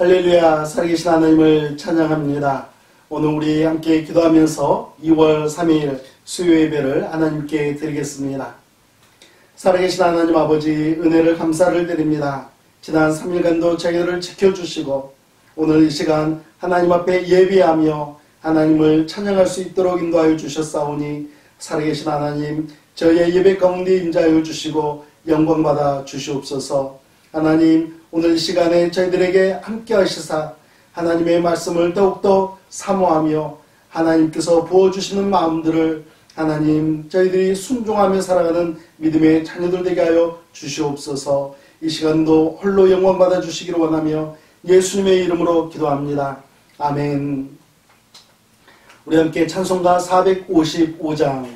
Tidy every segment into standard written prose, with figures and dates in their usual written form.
할렐루야, 살아계신 하나님을 찬양합니다. 오늘 우리 함께 기도하면서 2월 3일 수요 예배를 하나님께 드리겠습니다. 살아계신 하나님 아버지, 은혜를 감사를 드립니다. 지난 3일간도 저희들을 지켜주시고 오늘 이 시간 하나님 앞에 예배하며 하나님을 찬양할 수 있도록 인도하여 주셨사오니 살아계신 하나님, 저희의 예배 가운데 임재하여 주시고 영광받아 주시옵소서. 하나님, 오늘 이 시간에 저희들에게 함께 하시사 하나님의 말씀을 더욱더 사모하며 하나님께서 부어주시는 마음들을 하나님, 저희들이 순종하며 살아가는 믿음의 자녀들 되게 하여 주시옵소서. 이 시간도 홀로 영광 받아 주시기를 원하며 예수님의 이름으로 기도합니다. 아멘. 우리 함께 찬송가 455장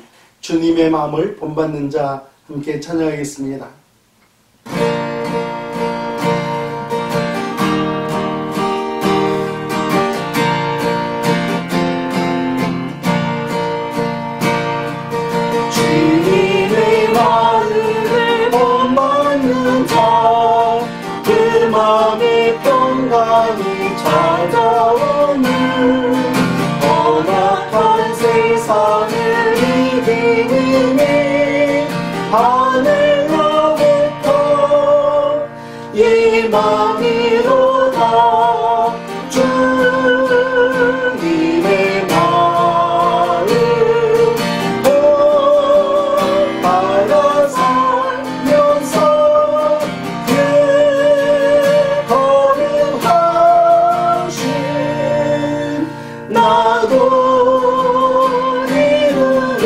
주님의 마음을 본받는 자 함께 찬양하겠습니다. 주님의 마음을 본받는 자, 그 마음이 평강이 찾아오는 험악한 세상을 이기는 하늘로부터 희망이로다. 주님의 마음 본받아 살면서 그 거룩하신 나도 이루리.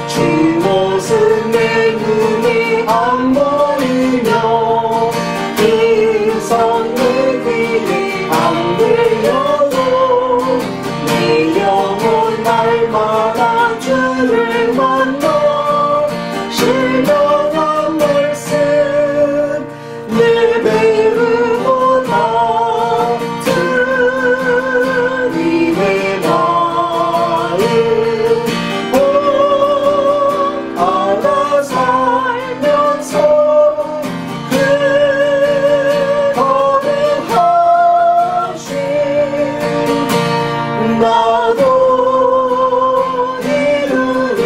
주 모습 내 눈이 안 보이며 음성 내 귀에 안 들려도 내 영혼 날마다 주를 만나 신령한 말씀 늘 배우고나. 주님의 마음 본받아 살면서 그 거룩하신 나도 이루리.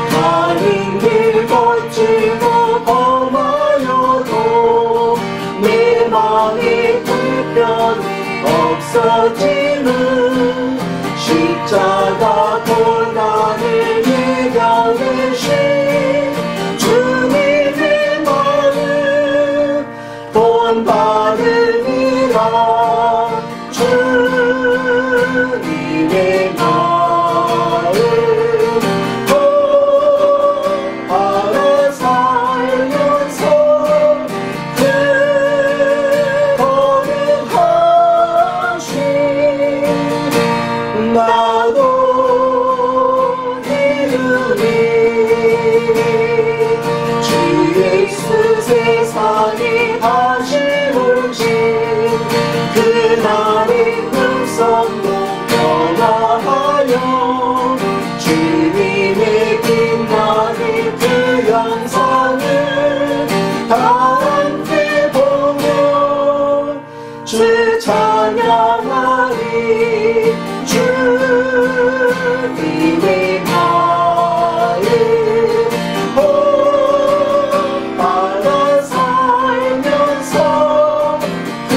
가는 길 거칠고 험하여도 내 마음이 불편이 없어지는 십자가 고난을 이겨내신 주님의 마음 본받으리라. 주님의 마음 본받아 살면서 그 거룩하신 나도 이루리. 주 예수 세상이 다시 오신 그날의 음성도 변화하여 주님의 빛나는 그 영상을 다 함께 보며 주 찬양하리. 주님의 마음 본받아 살면서 그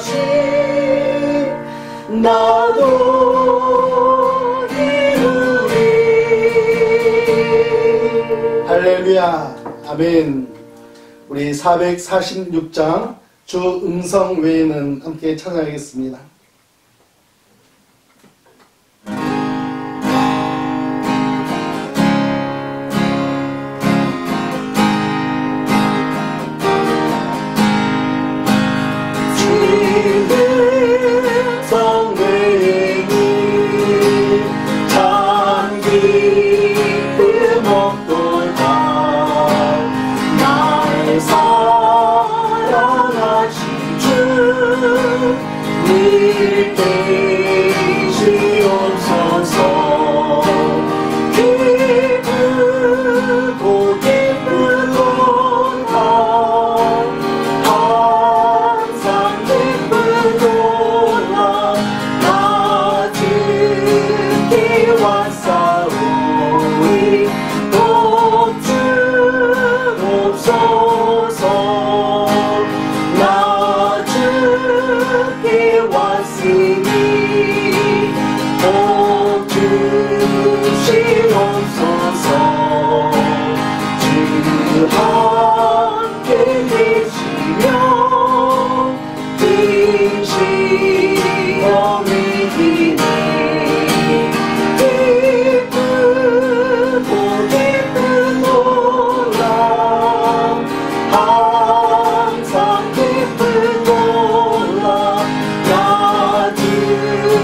거룩하신 나도 이루리. 할렐루야, 아멘. 우리 446장 주 음성 외에는 함께 찬양하겠습니다. 음성 외에는 참 기쁨 없도다. 날 사랑하신 주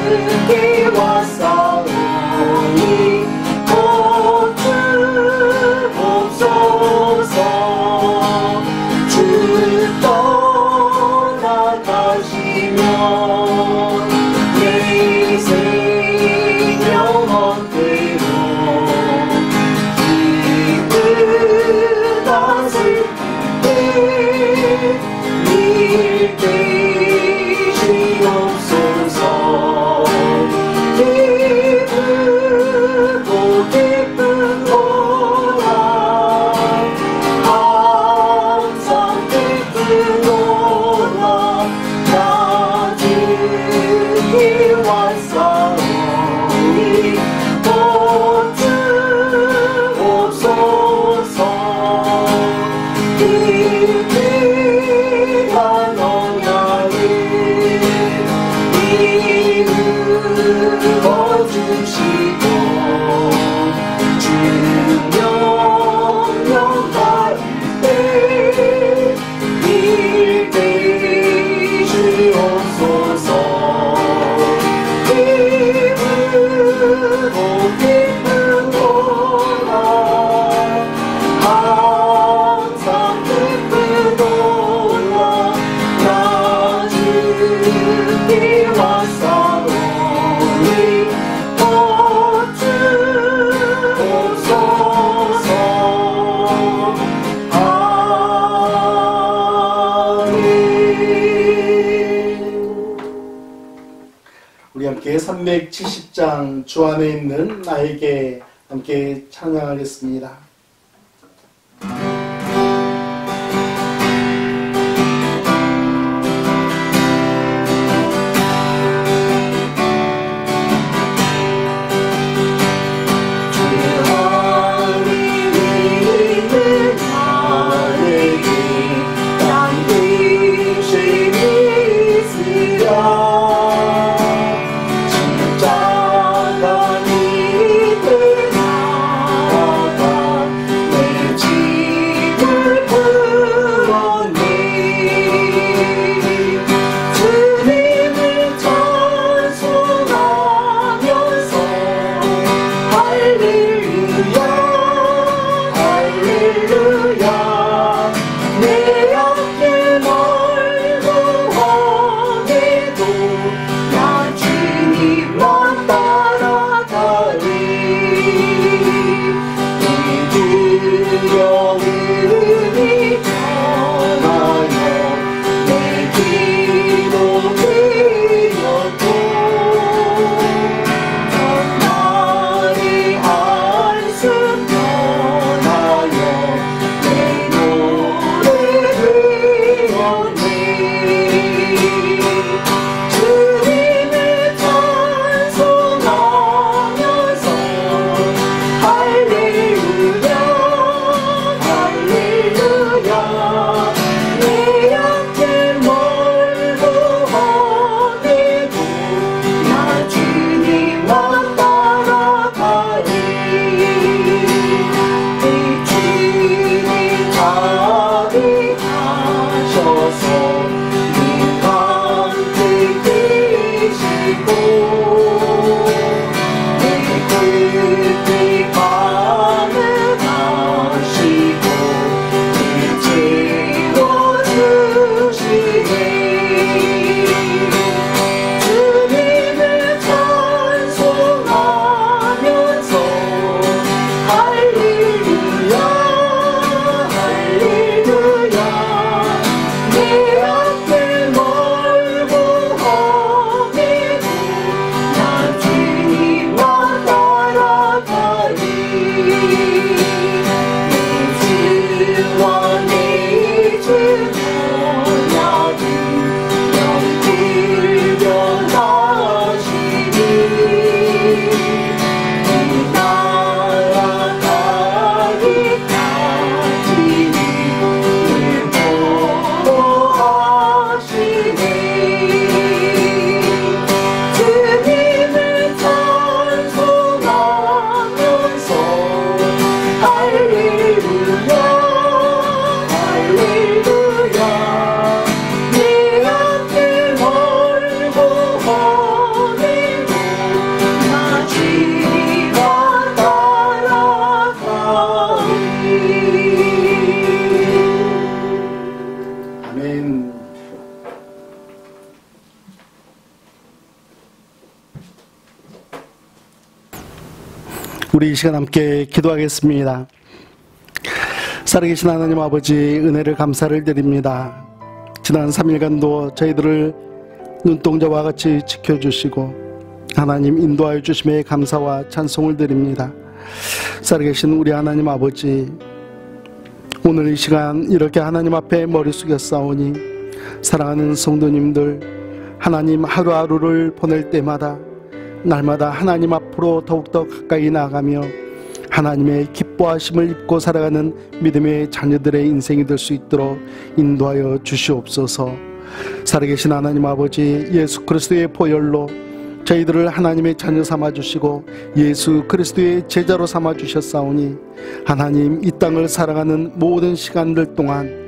주께 왔사오니 보옵소서. 주 떠나가시면 내 생명 헛되고 기쁘다 슬플 때 밀대시옵소서. 기쁘고 기쁜 거라 항상 기쁜 거라 나 주께 왔사오니 보옵소서. 든든한 언약을 이루어 주시고 주 명령 받을 때 일대이 주옵소서. 기쁘고 기쁜 거라 항상 기쁜 거라 나 주께 왔사오니 보옵소서. 아멘. 우리 함께 370장 주 안에 있는 나에게 함께 찬양하겠습니다. 십자가 밑에 나아가 우리 이 시간 함께 기도하겠습니다. 살아계신 하나님 아버지, 은혜를 감사를 드립니다. 지난 3일간도 저희들을 눈동자와 같이 지켜주시고 하나님 인도하여 주심에 감사와 찬송을 드립니다. 살아계신 우리 하나님 아버지, 오늘 이 시간 이렇게 하나님 앞에 머리 숙여 싸우니 사랑하는 성도님들, 하나님 하루하루를 보낼 때마다 날마다 하나님 앞으로 더욱더 가까이 나아가며 하나님의 기뻐하심을 입고 살아가는 믿음의 자녀들의 인생이 될 수 있도록 인도하여 주시옵소서. 살아계신 하나님 아버지, 예수 그리스도의 보혈로 저희들을 하나님의 자녀 삼아주시고 예수 그리스도의 제자로 삼아주셨사오니 하나님 이 땅을 살아가는 모든 시간들 동안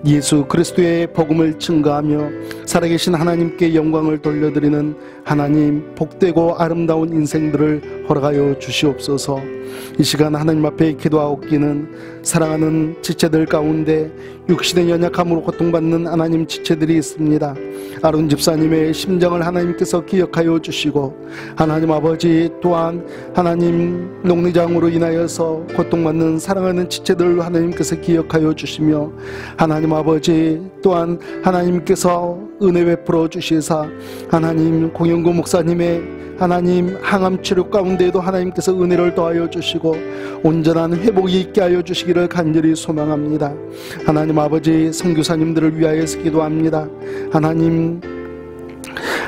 예수 그리스도의 복음을 증거하며 살아계신 하나님께 영광을 돌려드리는 하나님 복되고 아름다운 인생들을 허락하여 주시옵소서. 이 시간 하나님 앞에 기도하옵기는 사랑하는 지체들 가운데 육신의 연약함으로 고통받는 하나님 지체들이 있습니다. 아론 집사님의 심정을 하나님께서 기억하여 주시고 하나님 아버지 또한 하나님 녹리장으로 인하여서 고통받는 사랑하는 지체들을 하나님께서 기억하여 주시며 하나님 아버지 또한 하나님께서 은혜 베풀어 주시사 하나님 공영구 목사님의 하나님 항암 치료 가운데에도 하나님께서 은혜를 더하여 주시고 온전한 회복이 있게 하여 주시기를 간절히 소망합니다. 하나님 아버지, 선교사님들을 위하여서 기도합니다.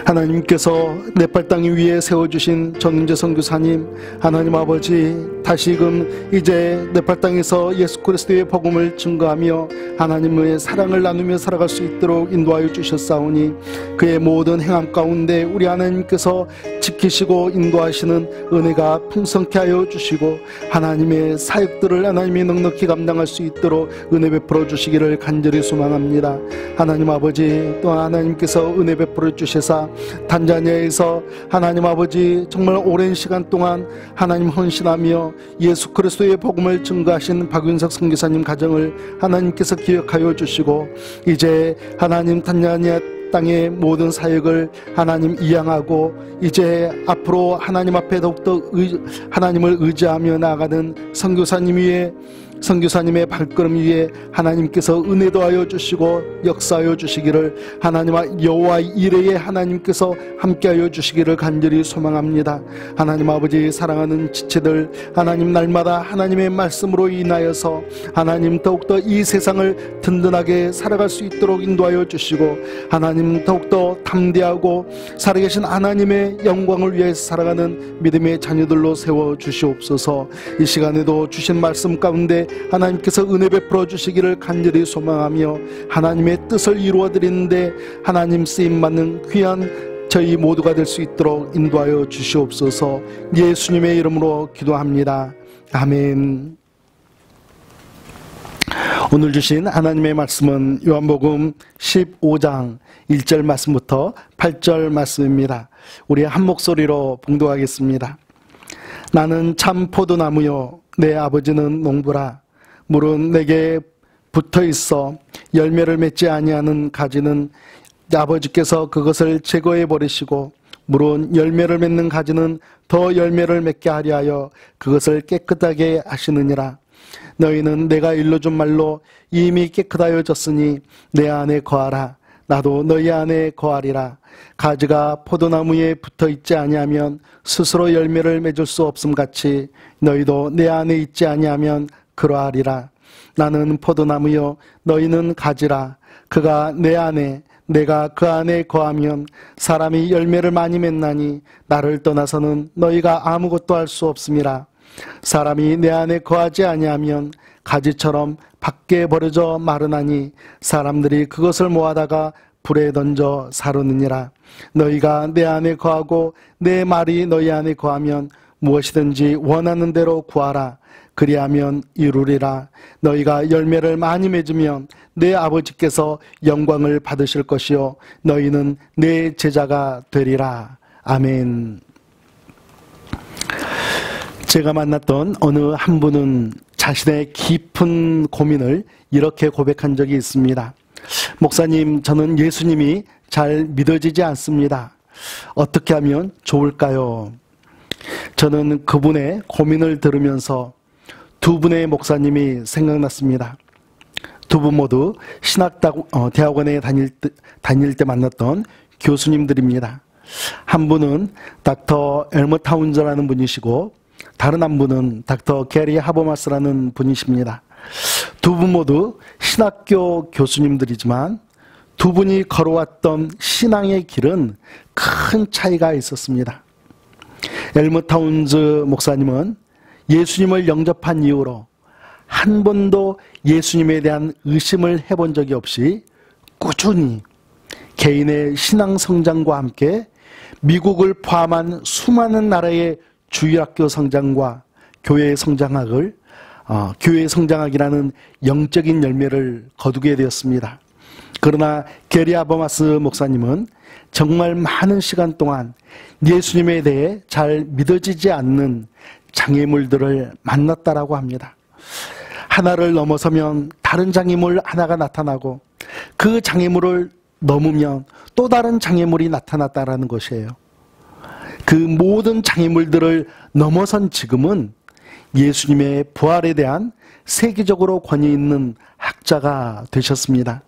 하나님께서 네팔 땅 위에 세워주신 전은재 선교사님, 하나님 아버지 다시금 이제 네팔 땅에서 예수 그리스도의 복음을 증거하며 하나님의 사랑을 나누며 살아갈 수 있도록 인도하여 주셨사오니 그의 모든 행함 가운데 우리 하나님께서 지키시고 인도하시는 은혜가 풍성케 하여 주시고 하나님의 사역들을 하나님이 넉넉히 감당할 수 있도록 은혜 베풀어 주시기를 간절히 소망합니다. 하나님 아버지 또한 하나님께서 은혜 베풀어 주시사 단자니아에서 하나님 아버지 정말 오랜 시간 동안 하나님 헌신하며 예수 그리스도의 복음을 증거하신 박윤석 선교사님 가정을 하나님께서 기억하여 주시고 이제 하나님 단자니아 땅의 모든 사역을 하나님 이양하고 이제 앞으로 하나님 앞에 더욱더 하나님을 의지하며 나아가는 선교사님의 발걸음 위에 하나님께서 은혜 더하여 주시고 역사하여 주시기를 하나님 여호와의 이레에 하나님께서 함께하여 주시기를 간절히 소망합니다. 하나님 아버지, 사랑하는 지체들 하나님 날마다 하나님의 말씀으로 인하여서 하나님 더욱더 이 세상을 든든하게 살아갈 수 있도록 인도하여 주시고 하나님 더욱더 담대하고 살아계신 하나님의 영광을 위해서 살아가는 믿음의 자녀들로 세워 주시옵소서. 이 시간에도 주신 말씀 가운데 하나님께서 은혜 베풀어 주시기를 간절히 소망하며 하나님의 뜻을 이루어 드리는데 하나님 쓰임 받는 귀한 저희 모두가 될 수 있도록 인도하여 주시옵소서. 예수님의 이름으로 기도합니다. 아멘. 오늘 주신 하나님의 말씀은 요한복음 15장 1절 말씀부터 8절 말씀입니다. 우리 한 목소리로 봉독하겠습니다. 나는 참 포도나무요 내 아버지는 농부라. 물은 내게 붙어있어 열매를 맺지 아니하는 가지는 아버지께서 그것을 제거해 버리시고 물은 열매를 맺는 가지는 더 열매를 맺게 하려 하여 그것을 깨끗하게 하시느니라. 너희는 내가 일러준 말로 이미 깨끗하여졌으니 내 안에 거하라. 나도 너희 안에 거하리라. 가지가 포도나무에 붙어있지 아니하면 스스로 열매를 맺을 수 없음 같이 너희도 내 안에 있지 아니하면 그러하리라. 나는 포도나무요 너희는 가지라. 그가 내 안에 내가 그 안에 거하면 사람이 열매를 많이 맺나니 나를 떠나서는 너희가 아무것도 할 수 없음이라. 사람이 내 안에 거하지 아니하면 가지처럼 밖에 버려져 마르나니 사람들이 그것을 모아다가 불에 던져 사르느니라. 너희가 내 안에 거하고 내 말이 너희 안에 거하면 무엇이든지 원하는 대로 구하라. 그리하면 이루리라. 너희가 열매를 많이 맺으면 내 아버지께서 영광을 받으실 것이요 너희는 내 제자가 되리라. 아멘. 제가 만났던 어느 한 분은 자신의 깊은 고민을 이렇게 고백한 적이 있습니다. 목사님, 저는 예수님이 잘 믿어지지 않습니다. 어떻게 하면 좋을까요? 저는 그분의 고민을 들으면서 두 분의 목사님이 생각났습니다. 두 분 모두 신학대학원에 다닐 때 만났던 교수님들입니다. 한 분은 닥터 엘머 타운즈라는 분이시고 다른 한 분은 닥터 게리 하버마스라는 분이십니다. 두 분 모두 신학교 교수님들이지만 두 분이 걸어왔던 신앙의 길은 큰 차이가 있었습니다. 엘머 타운즈 목사님은 예수님을 영접한 이후로 한 번도 예수님에 대한 의심을 해본 적이 없이 꾸준히 개인의 신앙 성장과 함께 미국을 포함한 수많은 나라의 주일학교 성장과 교회 성장학이라는 영적인 열매를 거두게 되었습니다. 그러나 게리 하버마스 목사님은 정말 많은 시간 동안 예수님에 대해 잘 믿어지지 않는 장애물들을 만났다라고 합니다. 하나를 넘어서면 다른 장애물 하나가 나타나고 그 장애물을 넘으면 또 다른 장애물이 나타났다라는 것이에요. 그 모든 장애물들을 넘어선 지금은 예수님의 부활에 대한 세계적으로 권위 있는 학자가 되셨습니다.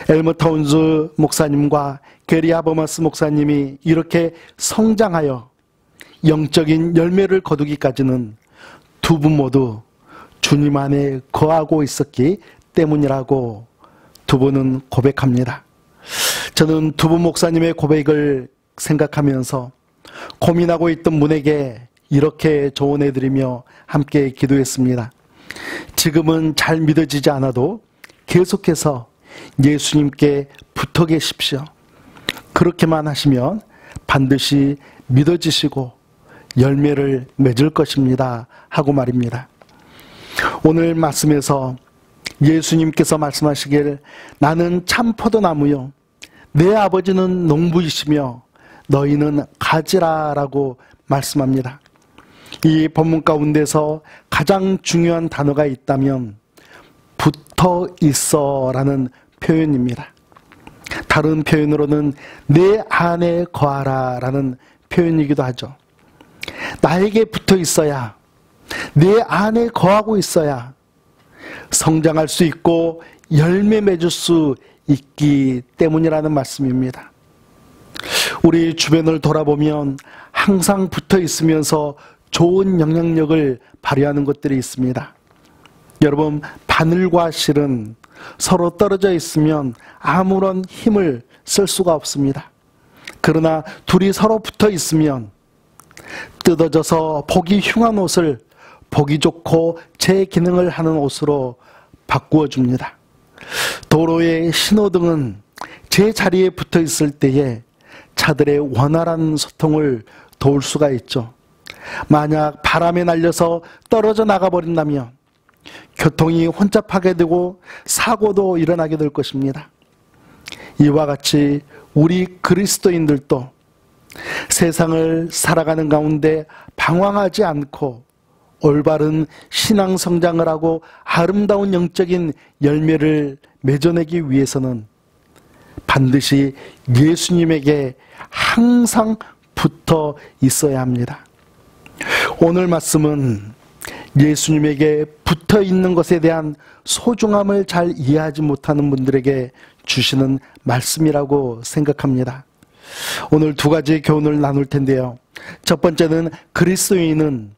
엘머 타운즈 목사님과 게리 하버마스 목사님이 이렇게 성장하여 영적인 열매를 거두기까지는 두 분 모두 주님 안에 거하고 있었기 때문이라고 두 분은 고백합니다. 저는 두 분 목사님의 고백을 생각하면서 고민하고 있던 분에게 이렇게 조언해드리며 함께 기도했습니다. 지금은 잘 믿어지지 않아도 계속해서 예수님께 붙어 계십시오. 그렇게만 하시면 반드시 믿어지시고 열매를 맺을 것입니다 하고 말입니다. 오늘 말씀에서 예수님께서 말씀하시길 나는 참 포도나무요 내 아버지는 농부이시며 너희는 가지라 라고 말씀합니다. 이 본문 가운데서 가장 중요한 단어가 있다면 붙어 있어 라는 표현입니다. 다른 표현으로는 내 안에 거하라 라는 표현이기도 하죠. 나에게 붙어 있어야, 내 안에 거하고 있어야 성장할 수 있고 열매 맺을 수 있기 때문이라는 말씀입니다. 우리 주변을 돌아보면 항상 붙어 있으면서 좋은 영향력을 발휘하는 것들이 있습니다. 여러분, 바늘과 실은 서로 떨어져 있으면 아무런 힘을 쓸 수가 없습니다. 그러나 둘이 서로 붙어 있으면 뜯어져서 보기 흉한 옷을 보기 좋고 제 기능을 하는 옷으로 바꾸어 줍니다. 도로의 신호등은 제 자리에 붙어 있을 때에 차들의 원활한 소통을 도울 수가 있죠. 만약 바람에 날려서 떨어져 나가버린다면 교통이 혼잡하게 되고 사고도 일어나게 될 것입니다. 이와 같이 우리 그리스도인들도 세상을 살아가는 가운데 방황하지 않고 올바른 신앙 성장을 하고 아름다운 영적인 열매를 맺어내기 위해서는 반드시 예수님에게 항상 붙어 있어야 합니다. 오늘 말씀은 예수님에게 붙어 있는 것에 대한 소중함을 잘 이해하지 못하는 분들에게 주시는 말씀이라고 생각합니다. 오늘 두 가지 교훈을 나눌 텐데요. 첫 번째는 그리스도인은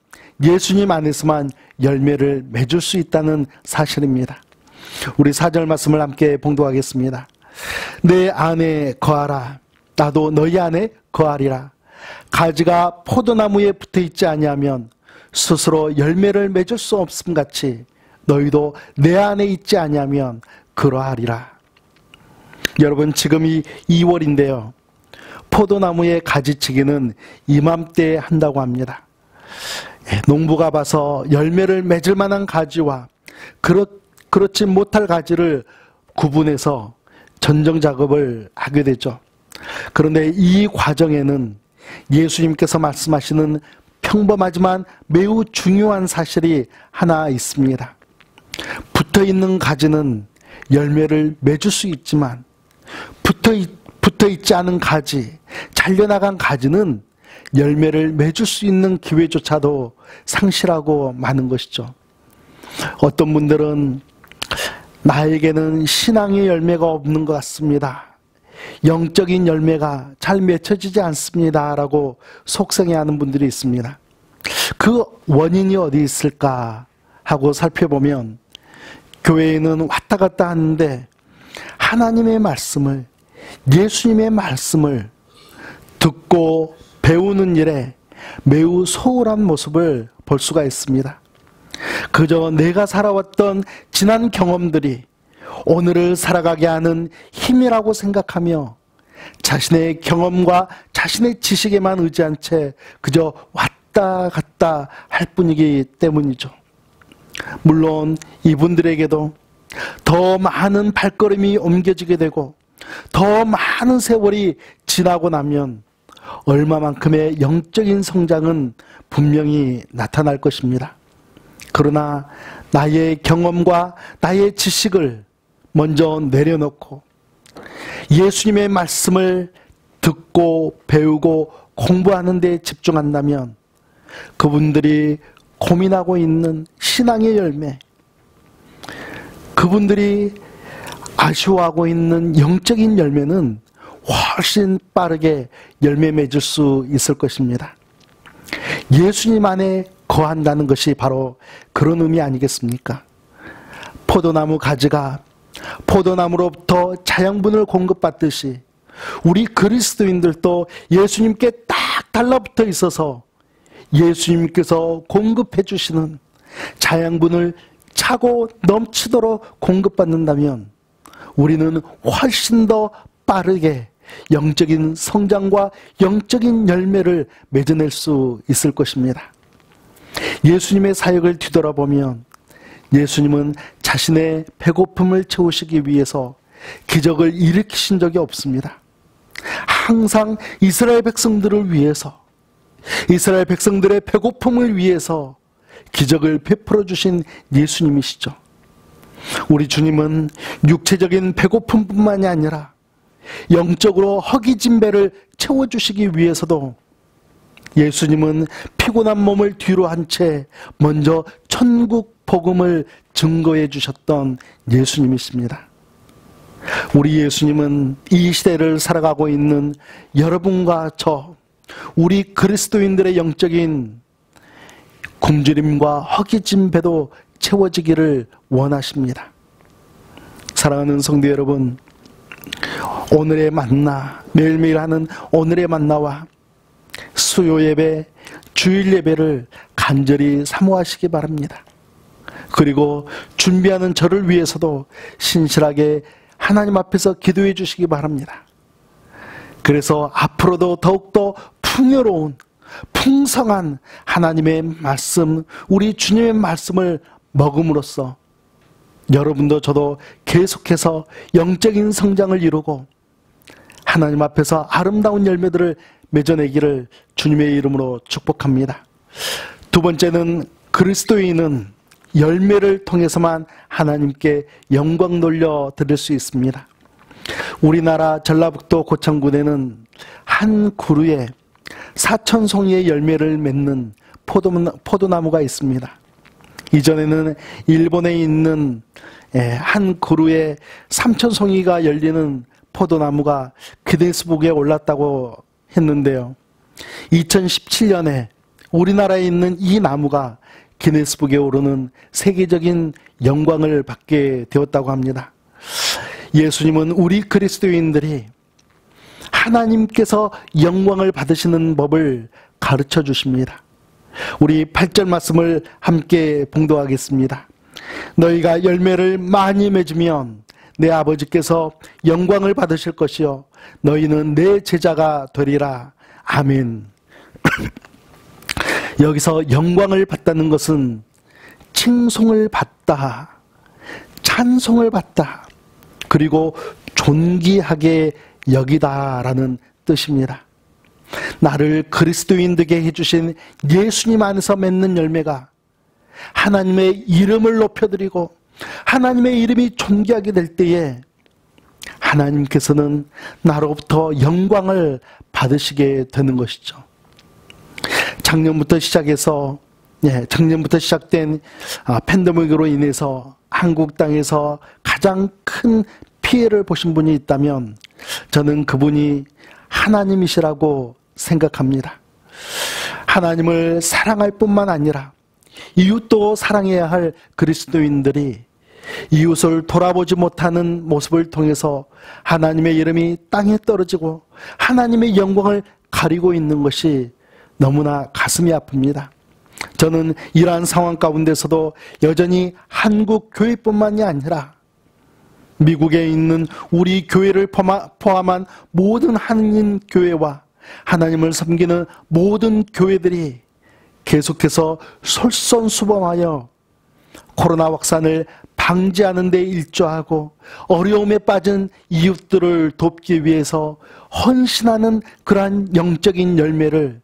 예수님 안에서만 열매를 맺을 수 있다는 사실입니다. 우리 4절 말씀을 함께 봉독하겠습니다. 내 안에 거하라. 나도 너희 안에 거하리라. 가지가 포도나무에 붙어 있지 아니하면 스스로 열매를 맺을 수 없음 같이 너희도 내 안에 있지 아니하면 그러하리라. 여러분, 지금이 2월인데요. 포도나무의 가지치기는 이맘때에 한다고 합니다. 농부가 봐서 열매를 맺을 만한 가지와 그렇지 못할 가지를 구분해서 전정 작업을 하게 되죠. 그런데 이 과정에는 예수님께서 말씀하시는 평범하지만 매우 중요한 사실이 하나 있습니다. 붙어있는 가지는 열매를 맺을 수 있지만 붙어있지 않은 가지, 잘려나간 가지는 열매를 맺을 수 있는 기회조차도 상실하고 마는 것이죠. 어떤 분들은 나에게는 신앙의 열매가 없는 것 같습니다. 영적인 열매가 잘 맺혀지지 않습니다. 라고 속상해하는 분들이 있습니다. 그 원인이 어디 있을까 하고 살펴보면 교회에는 왔다 갔다 하는데 하나님의 말씀을, 예수님의 말씀을 듣고 배우는 일에 매우 소홀한 모습을 볼 수가 있습니다. 그저 내가 살아왔던 지난 경험들이 오늘을 살아가게 하는 힘이라고 생각하며 자신의 경험과 자신의 지식에만 의지한 채 그저 왔다 갔다 할 뿐이기 때문이죠. 물론 이분들에게도 더 많은 발걸음이 옮겨지게 되고 더 많은 세월이 지나고 나면 얼마만큼의 영적인 성장은 분명히 나타날 것입니다. 그러나 나의 경험과 나의 지식을 먼저 내려놓고 예수님의 말씀을 듣고 배우고 공부하는 데 집중한다면 그분들이 고민하고 있는 신앙의 열매, 그분들이 아쉬워하고 있는 영적인 열매는 훨씬 빠르게 열매 맺을 수 있을 것입니다. 예수님 안에 거한다는 것이 바로 그런 의미 아니겠습니까? 포도나무 가지가 포도나무로부터 자양분을 공급받듯이 우리 그리스도인들도 예수님께 딱 달라붙어 있어서 예수님께서 공급해 주시는 자양분을 차고 넘치도록 공급받는다면 우리는 훨씬 더 빠르게 영적인 성장과 영적인 열매를 맺어낼 수 있을 것입니다. 예수님의 사역을 뒤돌아보면 예수님은 자신의 배고픔을 채우시기 위해서 기적을 일으키신 적이 없습니다. 항상 이스라엘 백성들을 위해서, 이스라엘 백성들의 배고픔을 위해서 기적을 베풀어 주신 예수님이시죠. 우리 주님은 육체적인 배고픔뿐만이 아니라 영적으로 허기진 배를 채워주시기 위해서도 예수님은 피곤한 몸을 뒤로 한 채 먼저 천국 복음을 증거해 주셨던 예수님이십니다. 우리 예수님은 이 시대를 살아가고 있는 여러분과 저, 우리 그리스도인들의 영적인 굶주림과 허기진 배도 채워지기를 원하십니다. 사랑하는 성도 여러분, 오늘의 만나, 매일매일 하는 오늘의 만나와 수요 예배, 주일 예배를 간절히 사모하시기 바랍니다. 그리고 준비하는 저를 위해서도 신실하게 하나님 앞에서 기도해 주시기 바랍니다. 그래서 앞으로도 더욱더 풍요로운, 풍성한 하나님의 말씀, 우리 주님의 말씀을 먹음으로써 여러분도 저도 계속해서 영적인 성장을 이루고 하나님 앞에서 아름다운 열매들을 맺어내기를 주님의 이름으로 축복합니다. 두 번째는 그리스도인은 열매를 통해서만 하나님께 영광 돌려드릴 수 있습니다. 우리나라 전라북도 고창군에는 한 그루에 4,000송이의 열매를 맺는 포도나무가 있습니다. 이전에는 일본에 있는 한 그루에 3,000송이가 열리는 포도나무가 기네스북에 올랐다고 했는데요. 2017년에 우리나라에 있는 이 나무가 기네스북에 오르는 세계적인 영광을 받게 되었다고 합니다. 예수님은 우리 그리스도인들이 하나님께서 영광을 받으시는 법을 가르쳐 주십니다. 우리 8절 말씀을 함께 봉독하겠습니다. 너희가 열매를 많이 맺으면 내 아버지께서 영광을 받으실 것이요 너희는 내 제자가 되리라. 아멘. 여기서 영광을 받다는 것은 칭송을 받다, 찬송을 받다, 그리고 존귀하게 여기다라는 뜻입니다. 나를 그리스도인 되게 해주신 예수님 안에서 맺는 열매가 하나님의 이름을 높여드리고 하나님의 이름이 존귀하게 될 때에 하나님께서는 나로부터 영광을 받으시게 되는 것이죠. 작년부터 시작된 팬데믹으로 인해서 한국 땅에서 가장 큰 피해를 보신 분이 있다면 저는 그분이 하나님이시라고 생각합니다. 하나님을 사랑할 뿐만 아니라 이웃도 사랑해야 할 그리스도인들이 이웃을 돌아보지 못하는 모습을 통해서 하나님의 이름이 땅에 떨어지고 하나님의 영광을 가리고 있는 것이 너무나 가슴이 아픕니다. 저는 이러한 상황 가운데서도 여전히 한국 교회뿐만이 아니라 미국에 있는 우리 교회를 포함한 모든 한인 교회와 하나님을 섬기는 모든 교회들이 계속해서 솔선수범하여 코로나 확산을 방지하는 데 일조하고 어려움에 빠진 이웃들을 돕기 위해서 헌신하는 그러한 영적인 열매를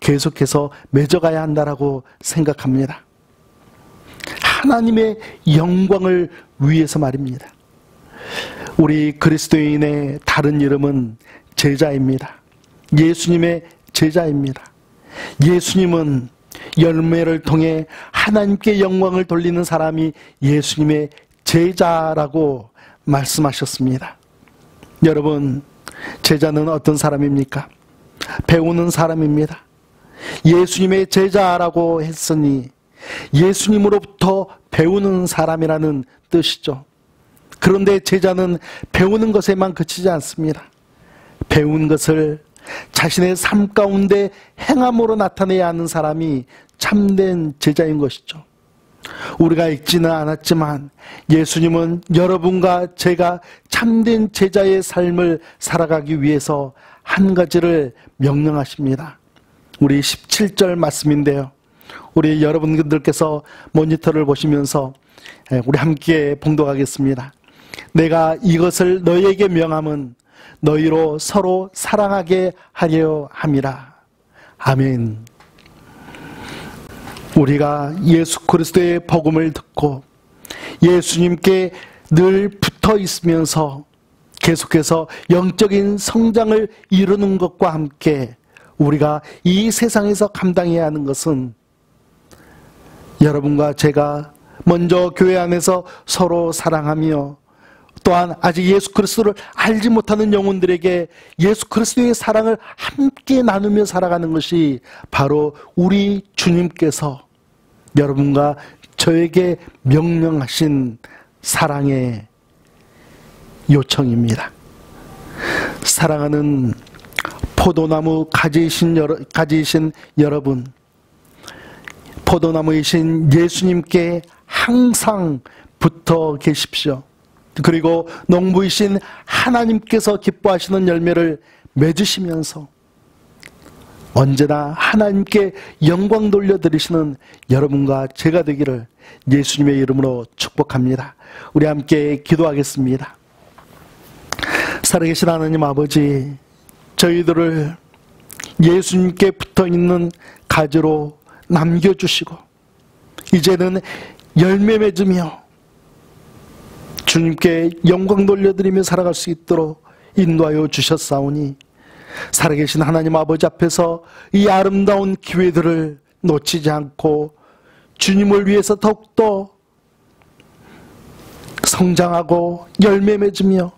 계속해서 맺어가야 한다라고 생각합니다. 하나님의 영광을 위해서 말입니다. 우리 그리스도인의 다른 이름은 제자입니다. 예수님의 제자입니다. 예수님은 열매를 통해 하나님께 영광을 돌리는 사람이 예수님의 제자라고 말씀하셨습니다. 여러분, 제자는 어떤 사람입니까? 배우는 사람입니다. 예수님의 제자라고 했으니 예수님으로부터 배우는 사람이라는 뜻이죠. 그런데 제자는 배우는 것에만 그치지 않습니다. 배운 것을 자신의 삶 가운데 행함으로 나타내야 하는 사람이 참된 제자인 것이죠. 우리가 읽지는 않았지만 예수님은 여러분과 제가 참된 제자의 삶을 살아가기 위해서 한 가지를 명령하십니다. 우리 17절 말씀인데요. 우리 여러분들께서 모니터를 보시면서 우리 함께 봉독하겠습니다. 내가 이것을 너희에게 명함은 너희로 서로 사랑하게 하려 함이라. 아멘. 우리가 예수 그리스도의 복음을 듣고 예수님께 늘 붙어 있으면서 계속해서 영적인 성장을 이루는 것과 함께 우리가 이 세상에서 감당해야 하는 것은 여러분과 제가 먼저 교회 안에서 서로 사랑하며 또한 아직 예수 그리스도를 알지 못하는 영혼들에게 예수 그리스도의 사랑을 함께 나누며 살아가는 것이 바로 우리 주님께서 여러분과 저에게 명령하신 사랑의 요청입니다. 사랑하는 포도나무 가지이신 여러분, 포도나무이신 예수님께 항상 붙어 계십시오. 그리고 농부이신 하나님께서 기뻐하시는 열매를 맺으시면서 언제나 하나님께 영광 돌려드리시는 여러분과 제가 되기를 예수님의 이름으로 축복합니다. 우리 함께 기도하겠습니다. 살아계신 하나님 아버지, 저희들을 예수님께 붙어있는 가지로 남겨주시고 이제는 열매 맺으며 주님께 영광 돌려드리며 살아갈 수 있도록 인도하여 주셨사오니 살아계신 하나님 아버지 앞에서 이 아름다운 기회들을 놓치지 않고 주님을 위해서 더욱더 성장하고 열매 맺으며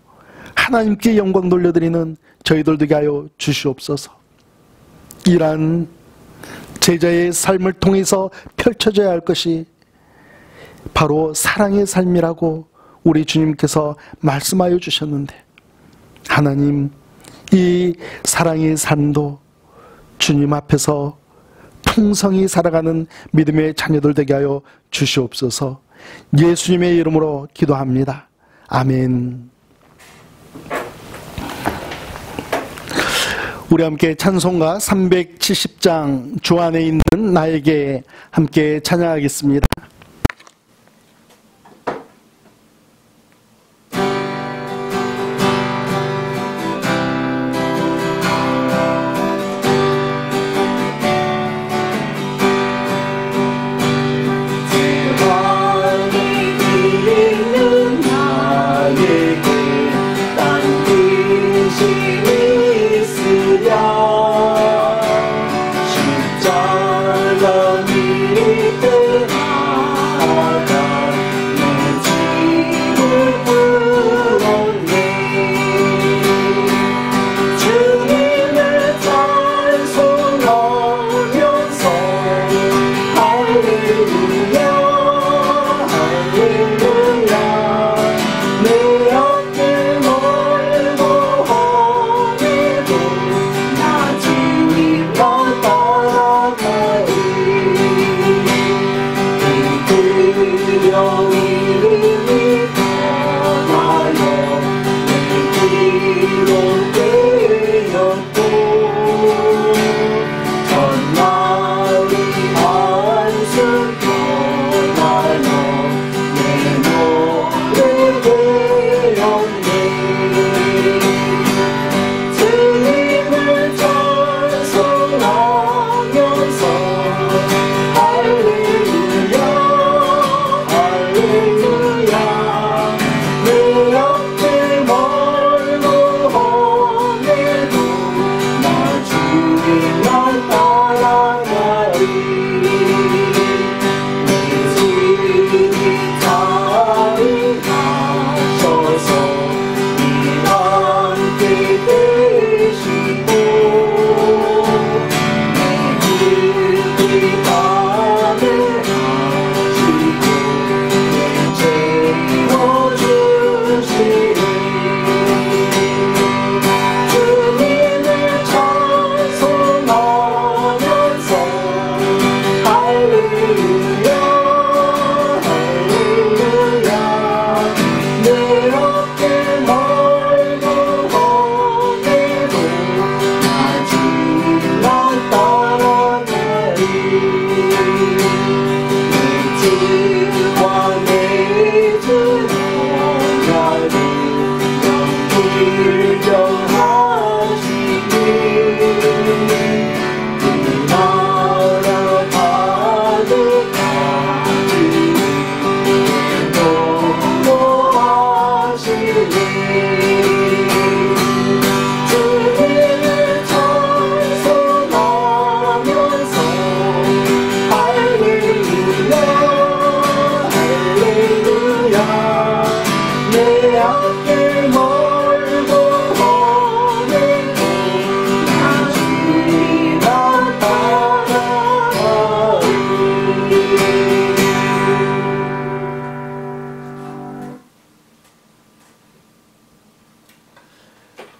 하나님께 영광 돌려드리는 저희들 되게 하여 주시옵소서. 이러한 제자의 삶을 통해서 펼쳐져야 할 것이 바로 사랑의 삶이라고 우리 주님께서 말씀하여 주셨는데, 하나님, 이 사랑의 삶도 주님 앞에서 풍성히 살아가는 믿음의 자녀들 되게 하여 주시옵소서. 예수님의 이름으로 기도합니다. 아멘. 우리 함께 찬송가 370장 주 안에 있는 나에게 함께 찬양하겠습니다. 십자가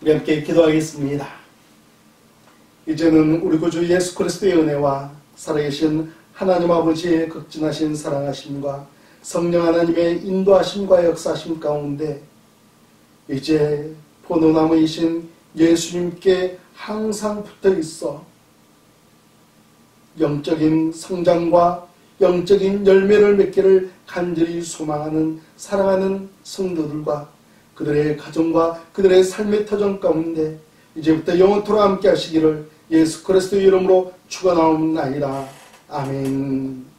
우리 함께 기도하겠습니다. 이제는 우리 구주 예수 그리스도의 은혜와 살아계신 하나님 아버지의 극진하신 사랑하심과 성령 하나님의 인도하심과 역사하심 가운데 이제 포도나무이신 예수님께 항상 붙어 있어 영적인 성장과 영적인 열매를 맺기를 간절히 소망하는 사랑하는 성도들과 그들의 가정과 그들의 삶의 터전 가운데 이제부터 영원토록 함께 하시기를 예수 그리스도의 이름으로 축원하옵나이다. 아멘.